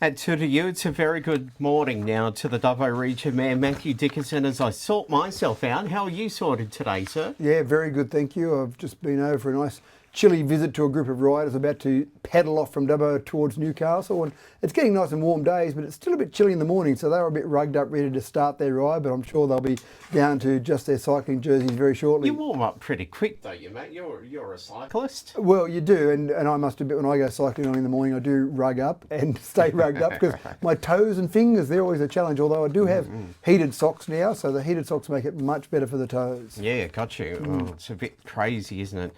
And to you, it's a very good morning now to the Dubbo Region Mayor Matthew Dickinson as I sort myself out. How are you sorted today, sir? Yeah, very good, thank you. I've just been over for a nice chilly visit to a group of riders about to paddle off from Dubbo towards Newcastle. And it's getting nice and warm days, but it's still a bit chilly in the morning, so they were a bit rugged up, ready to start their ride, but I'm sure they'll be down to just their cycling jerseys very shortly. You warm up pretty quick, though, you mate. You're a cyclist. Well, you do, and I must admit, when I go cycling on in the morning, I do rug up and stay rugged up because my toes and fingers, they're always a challenge, although I do have heated socks now, so the heated socks make it much better for the toes. Yeah, got you. Oh, it's a bit crazy, isn't it?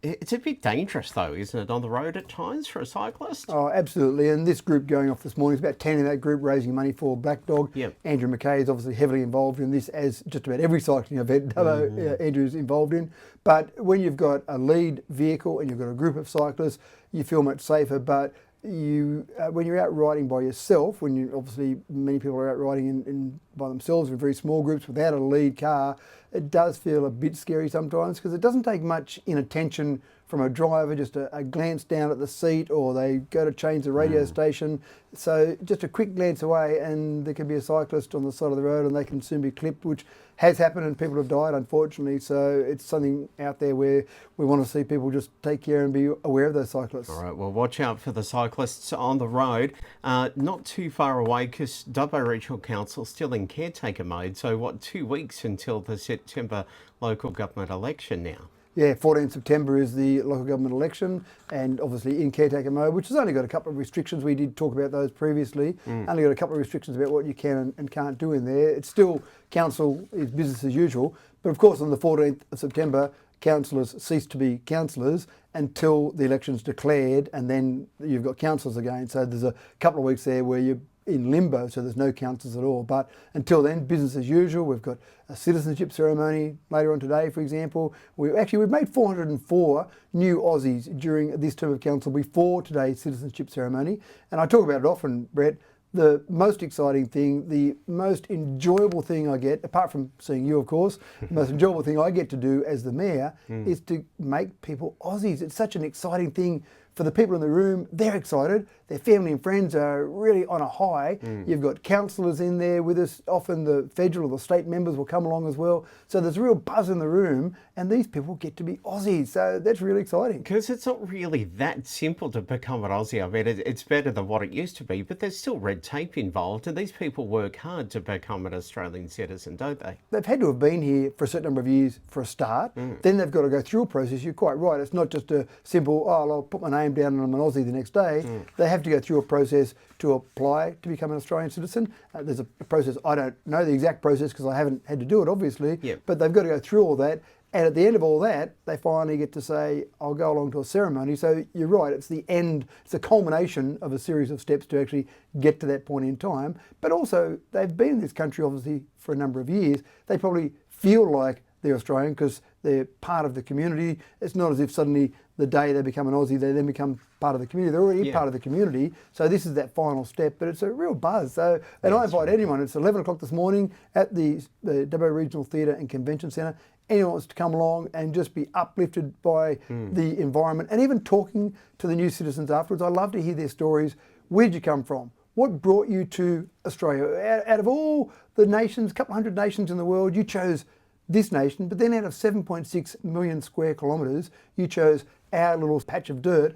It's a bit dangerous, though, isn't it, on the road at times for a cyclist? Oh, absolutely. And this group going off this morning, it's about 10 in that group raising money for Black Dog. Yep. Andrew McKay is obviously heavily involved in this, as just about every cycling event Andrew's involved in. But when you've got a lead vehicle and you've got a group of cyclists, you feel much safer. But when you're out riding by yourself, obviously many people are out riding in by themselves in very small groups without a lead car, it does feel a bit scary sometimes because it doesn't take much inattention from a driver, just a glance down at the seat, or they go to change the radio station. So just a quick glance away and there can be a cyclist on the side of the road and they can soon be clipped, which has happened and people have died, unfortunately. So it's something out there where we want to see people just take care and be aware of those cyclists. All right, well, watch out for the cyclists on the road. Not too far away because Dubbo Regional Council still in caretaker mode. So 2 weeks until the September local government election now? Yeah, 14th September is the local government election, and obviously in caretaker mode, which has only got a couple of restrictions. We did talk about those previously. Only got a couple of restrictions about what you can and can't do in there. It's still council is business as usual, but of course on the 14th of September, councillors cease to be councillors until the election's declared, and then you've got councillors again. So there's a couple of weeks there where you're in limbo, so there's no councillors at all. But until then, business as usual. We've got a citizenship ceremony later on today, for example. We've made 404 new Aussies during this term of council before today's citizenship ceremony. And I talk about it often, Bret. The most exciting thing, the most enjoyable thing I get, apart from seeing you, of course, the most enjoyable thing I get to do as the mayor is to make people Aussies. It's such an exciting thing for the people in the room. They're excited. Their family and friends are really on a high. You've got councillors in there with us. Often the federal or the state members will come along as well. So there's a real buzz in the room, and these people get to be Aussies. So that's really exciting. Because it's not really that simple to become an Aussie. I mean, it's better than what it used to be, but there's still red tape involved, and these people work hard to become an Australian citizen, don't they? They've had to have been here for a certain number of years for a start. Then they've got to go through a process. You're quite right. It's not just a simple, oh, I'll put my name down and I'm an Aussie the next day. They have to go through a process to apply to become an Australian citizen. There's a process, I don't know the exact process because I haven't had to do it, obviously, but they've got to go through all that. And at the end of all that, they finally get to say, I'll go along to a ceremony. So you're right, it's the end, it's the culmination of a series of steps to actually get to that point in time. But also, they've been in this country, obviously, for a number of years. They probably feel like they're Australian because they're part of the community. It's not as if suddenly the day they become an Aussie, they then become part of the community. They're already part of the community. So this is that final step, but it's a real buzz. So, and I invite anyone, it's 11 o'clock this morning at the Dubbo Regional Theatre and Convention Centre. Anyone wants to come along and just be uplifted by the environment, and even talking to the new citizens afterwards. I love to hear their stories. Where'd you come from? What brought you to Australia? Out of all the nations, a couple hundred nations in the world, you chose this nation, but then out of 7.6 million square kilometres, you chose our little patch of dirt.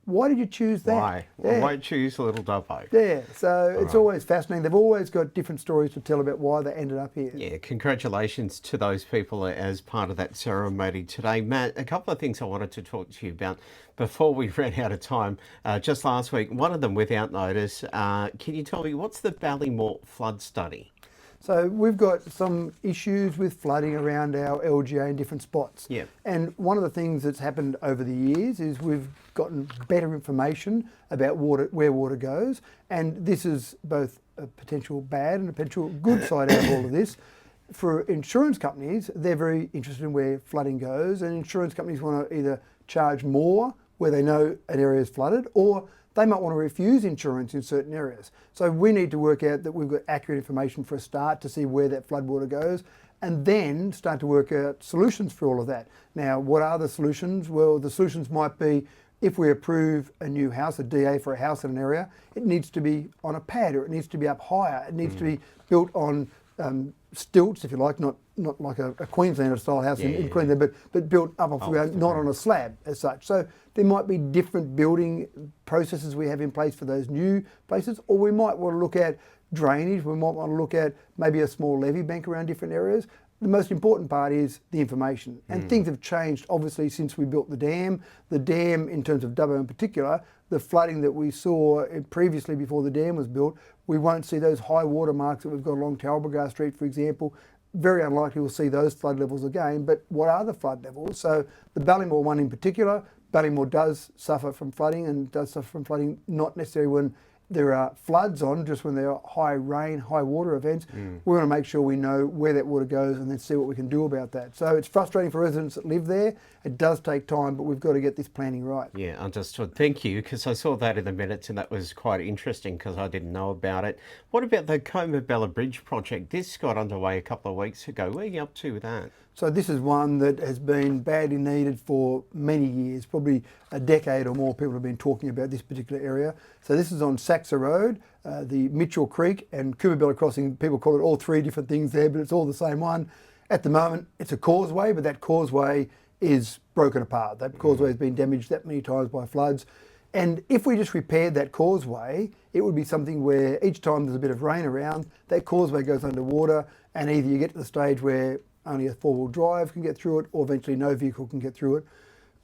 Why did you choose that? Why? Why choose a little Dubbo? Yeah, so it's always fascinating. They've always got different stories to tell about why they ended up here. Yeah, congratulations to those people as part of that ceremony today. Matt, a couple of things I wanted to talk to you about before we ran out of time. Just last week, one of them without notice. Can you tell me, what's the Ballymore flood study? So we've got some issues with flooding around our LGA in different spots. Yeah. And one of the things that's happened over the years is we've gotten better information about where water goes. And this is both a potential bad and a potential good side out of all of this. For insurance companies, they're very interested in where flooding goes, and insurance companies want to either charge more where they know an area is flooded, or they might want to refuse insurance in certain areas. So we need to work out that we've got accurate information for a start to see where that floodwater goes, and then start to work out solutions for all of that. Now, what are the solutions? Well, the solutions might be if we approve a new house, a DA for a house in an area, it needs to be on a pad, or it needs to be up higher. It needs to be built on stilts, if you like, not like a Queenslander style house in Queensland, but built up off the ground, not on a slab as such. So there might be different building processes we have in place for those new places, or we might want to look at drainage. We might want to look at maybe a small levee bank around different areas. The most important part is the information, and things have changed obviously since we built the dam. The dam, in terms of Dubbo in particular, the flooding that we saw previously before the dam was built, we won't see those high water marks that we've got along Talbragar Street, for example. Very unlikely we'll see those flood levels again, but what are the flood levels? So the Ballymore one in particular, Ballymore does suffer from flooding, and does suffer from flooding not necessarily when there are floods on, just when there are high rain, high water events. We want to make sure we know where that water goes and then see what we can do about that. So it's frustrating for residents that live there. It does take time, but we've got to get this planning right. Yeah, understood. Thank you, because I saw that in the minutes and that was quite interesting because I didn't know about it. What about the Comabella Bridge project? This got underway a couple of weeks ago. Where are you up to with that? So this is one that has been badly needed for many years, probably a decade or more. People have been talking about this particular area. So this is on Saxa Road, the Mitchell Creek and Comabella Crossing. People call it all three different things there, but it's all the same one. At the moment, it's a causeway, but that causeway is broken apart. That causeway has been damaged that many times by floods. And if we just repaired that causeway, it would be something where each time there's a bit of rain around, that causeway goes underwater, and either you get to the stage where only a four-wheel drive can get through it, or eventually no vehicle can get through it.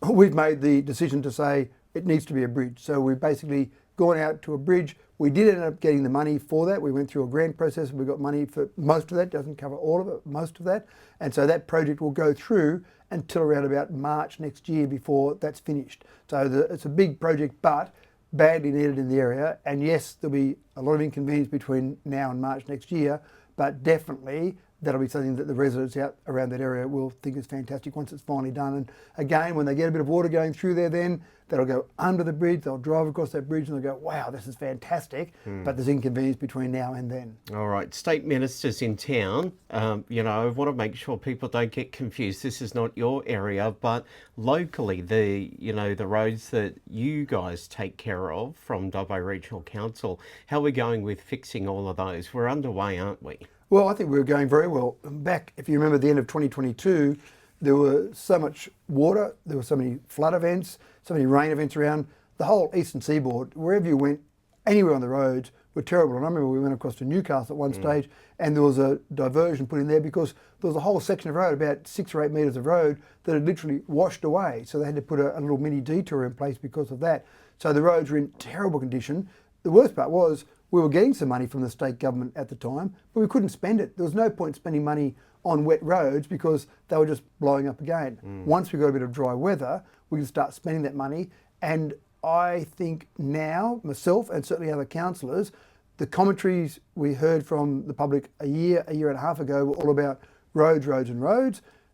We've made the decision to say it needs to be a bridge. So we've basically gone out to a bridge. We did end up getting the money for that. We went through a grant process. We got money for most of that. Doesn't cover all of it, most of that. And so that project will go through until around about March next year before that's finished. So it's a big project, but badly needed in the area. And yes, there'll be a lot of inconvenience between now and March next year, but definitely that'll be something that the residents out around that area will think is fantastic once it's finally done. And again, when they get a bit of water going through there, then that'll go under the bridge, they'll drive across that bridge and they'll go, wow, this is fantastic. But there's inconvenience between now and then. All right, state ministers in town, I want to make sure people don't get confused. This is not your area, but locally, the roads that you guys take care of from Dubbo Regional Council, how are we going with fixing all of those? We're underway, aren't we? Well, I think we were going very well. Back, if you remember, the end of 2022, there were so much water, there were so many flood events, so many rain events around. The whole eastern seaboard, wherever you went, anywhere on the roads, were terrible. And I remember we went across to Newcastle at one stage, and there was a diversion put in there because there was a whole section of road, about 6 or 8 metres of road, that had literally washed away. So they had to put a little mini detour in place because of that. So the roads were in terrible condition. The worst part was, we were getting some money from the state government at the time, but we couldn't spend it. There was no point spending money on wet roads because they were just blowing up again. Once we got a bit of dry weather, we could start spending that money. And I think now, myself and certainly other councillors, the commentaries we heard from the public a year and a half ago were all about roads,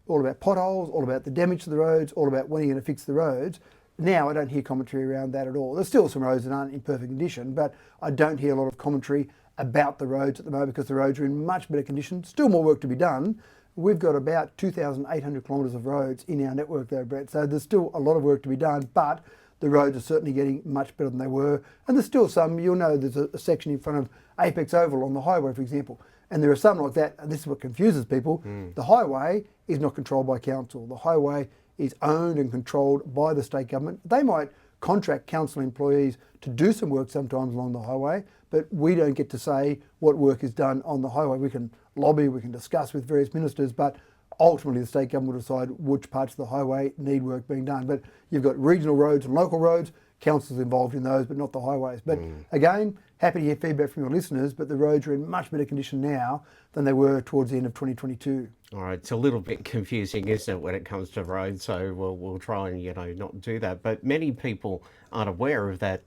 all about potholes, all about the damage to the roads, all about when you're going to fix the roads. Now I don't hear commentary around that at all. There's still some roads that aren't in perfect condition, but I don't hear a lot of commentary about the roads at the moment because the roads are in much better condition. Still more work to be done. We've got about 2,800 kilometres of roads in our network though, Brett, so there's still a lot of work to be done, but the roads are certainly getting much better than they were. And there's still some, you'll know there's a section in front of Apex Oval on the highway, for example, and there are some like that, and this is what confuses people. The highway is not controlled by council. The highway is owned and controlled by the state government. They might contract council employees to do some work sometimes along the highway, but we don't get to say what work is done on the highway. We can lobby, we can discuss with various ministers, but ultimately the state government will decide which parts of the highway need work being done. But you've got regional roads and local roads, councils involved in those, but not the highways. But again, happy to hear feedback from your listeners, but the roads are in much better condition now than they were towards the end of 2022. All right, it's a little bit confusing, isn't it, when it comes to roads? So we'll try and not do that. But many people aren't aware of that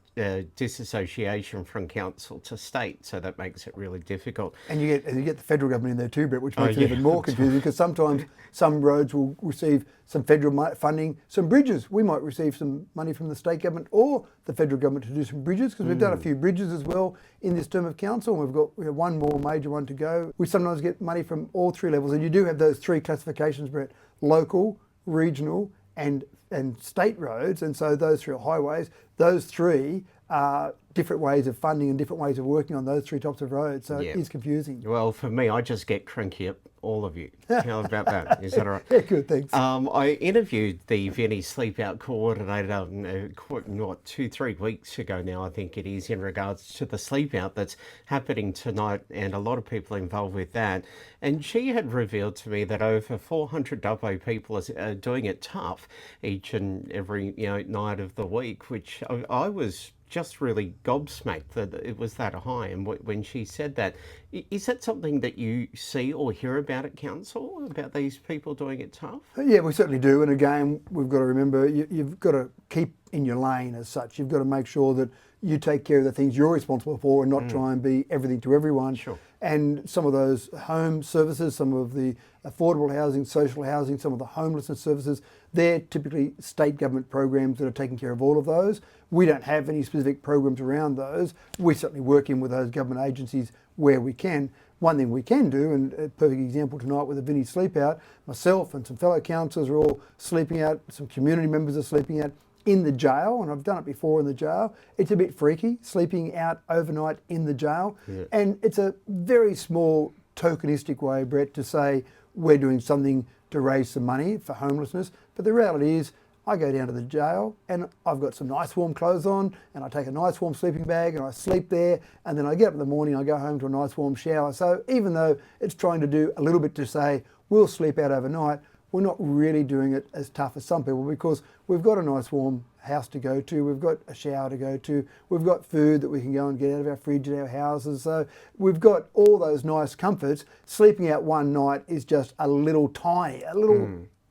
disassociation from council to state, so that makes it really difficult. And you get the federal government in there too, Brett, which makes it even more confusing because sometimes some roads will receive some federal funding, some bridges. We might receive some money from the state government or the federal government to do some bridges because we've done a few bridges as well in this term of council, and we have one more major one to go. We sometimes get money from all three levels, and you do have those three classifications, Brett: local, regional, and and state roads, and so those three are highways. Those three are different ways of funding and different ways of working on those three types of roads. So Yeah. it is confusing. Well, for me, I just get cranky at all of you. How about that? Is that all right? Yeah, good, thanks. I interviewed the Vinnie Sleep Out coordinator, 2-3 weeks ago now, I think it is, in regards to the sleep out that's happening tonight, and a lot of people involved with that. And she had revealed to me that over 400 Dubbo people are doing it tough each and every night of the week, which I was just really gobsmacked that it was that high. And when she said that, is that something that you see or hear about at council, about these people doing it tough? Yeah, we certainly do. And again, we've got to remember, you've got to keep in your lane as such. You've got to make sure that you take care of the things you're responsible for and not try and be everything to everyone. Sure. And some of those home services, some of the affordable housing, social housing, some of the homelessness services, they're typically state government programs that are taking care of all of those. We don't have any specific programs around those. We certainly work in with those government agencies where we can. One thing we can do, and a perfect example tonight with the Vinnie Sleep Out, myself and some fellow councillors are all sleeping out, some community members are sleeping out in the jail, and I've done it before in the jail. It's a bit freaky, sleeping out overnight in the jail. Yeah. And it's a very small tokenistic way, Brett, to say we're doing something to raise some money for homelessness. But the reality is, I go down to the jail and I've got some nice warm clothes on, and I take a nice warm sleeping bag and I sleep there, and then I get up in the morning, I go home to a nice warm shower. So even though it's trying to do a little bit to say we'll sleep out overnight, we're not really doing it as tough as some people, because we've got a nice warm house to go to, we've got a shower to go to, we've got food that we can go and get out of our fridge at our houses. So we've got all those nice comforts. Sleeping out one night is just a little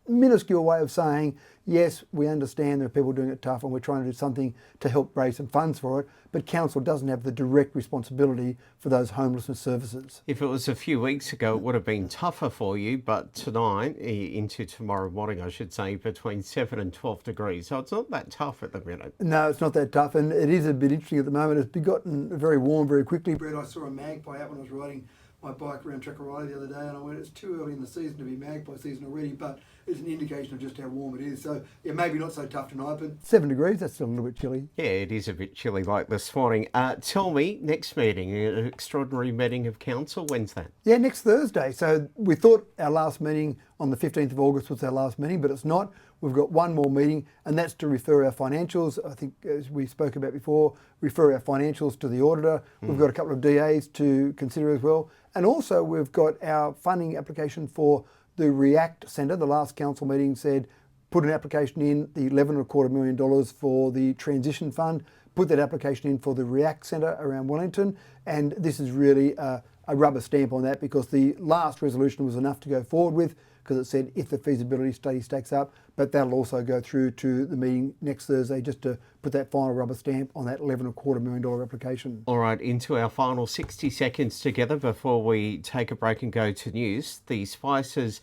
minuscule way of saying, yes, we understand there are people doing it tough and we're trying to do something to help raise some funds for it, but council doesn't have the direct responsibility for those homelessness services. If it was a few weeks ago, it would have been tougher for you, but tonight, into tomorrow morning, I should say, between 7 and 12 degrees. So it's not that tough at the minute. No, it's not that tough, and it is a bit interesting at the moment. It's gotten very warm very quickly. Brett, I saw a magpie out when I was riding my bike around Trekoroa the other day, and I went, it's too early in the season to be magpie season already, but it's an indication of just how warm it is. So yeah, maybe not so tough tonight, but 7 degrees, that's still a little bit chilly. Yeah, it is a bit chilly like this morning. Tell me, next meeting, an extraordinary meeting of council, when's that? Yeah, next Thursday. So we thought our last meeting on the 15th of August was our last meeting, but it's not. We've got one more meeting, and that's to refer our financials. I think, as we spoke about before, refer our financials to the auditor. We've got a couple of DAs to consider as well. And also we've got our funding application for the REACT Centre. The last council meeting said put an application in, the $11.25 million for the transition fund, put that application in for the REACT Centre around Wellington, and this is really a rubber stamp on that, because the last resolution was enough to go forward with, because it said if the feasibility study stacks up, but that'll also go through to the meeting next Thursday just to put that final rubber stamp on that $11.25 million application. All right, into our final 60 seconds together before we take a break and go to news. The Spices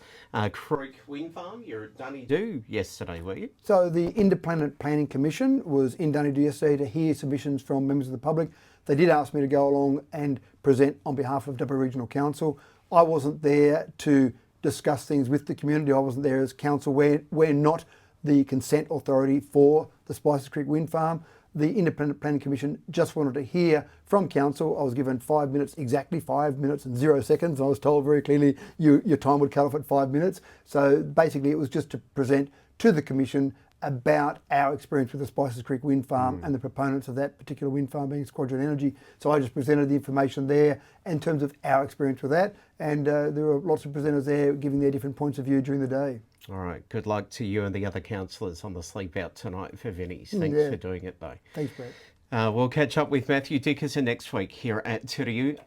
Creek Wind Farm, you're at Dunedoo yesterday, were you? So the Independent Planning Commission was in Dunedoo yesterday to hear submissions from members of the public. They did ask me to go along and present on behalf of Dubbo Regional Council. I wasn't there to discuss things with the community. I wasn't there as council. We're not the consent authority for the Spices Creek Wind Farm. The Independent Planning Commission just wanted to hear from council. I was given 5 minutes, exactly 5 minutes and 0 seconds. I was told very clearly your time would cut off at 5 minutes. So basically it was just to present to the commission about our experience with the Spices Creek Wind Farm and the proponents of that particular wind farm being Squadron Energy. So I just presented the information there in terms of our experience with that, and there were lots of presenters there giving their different points of view during the day. All right, good luck to you and the other councillors on the sleep out tonight for Vinnie's. Thanks for doing it though. Thanks, Brett. We'll catch up with Matthew Dickerson next week here at Turiu.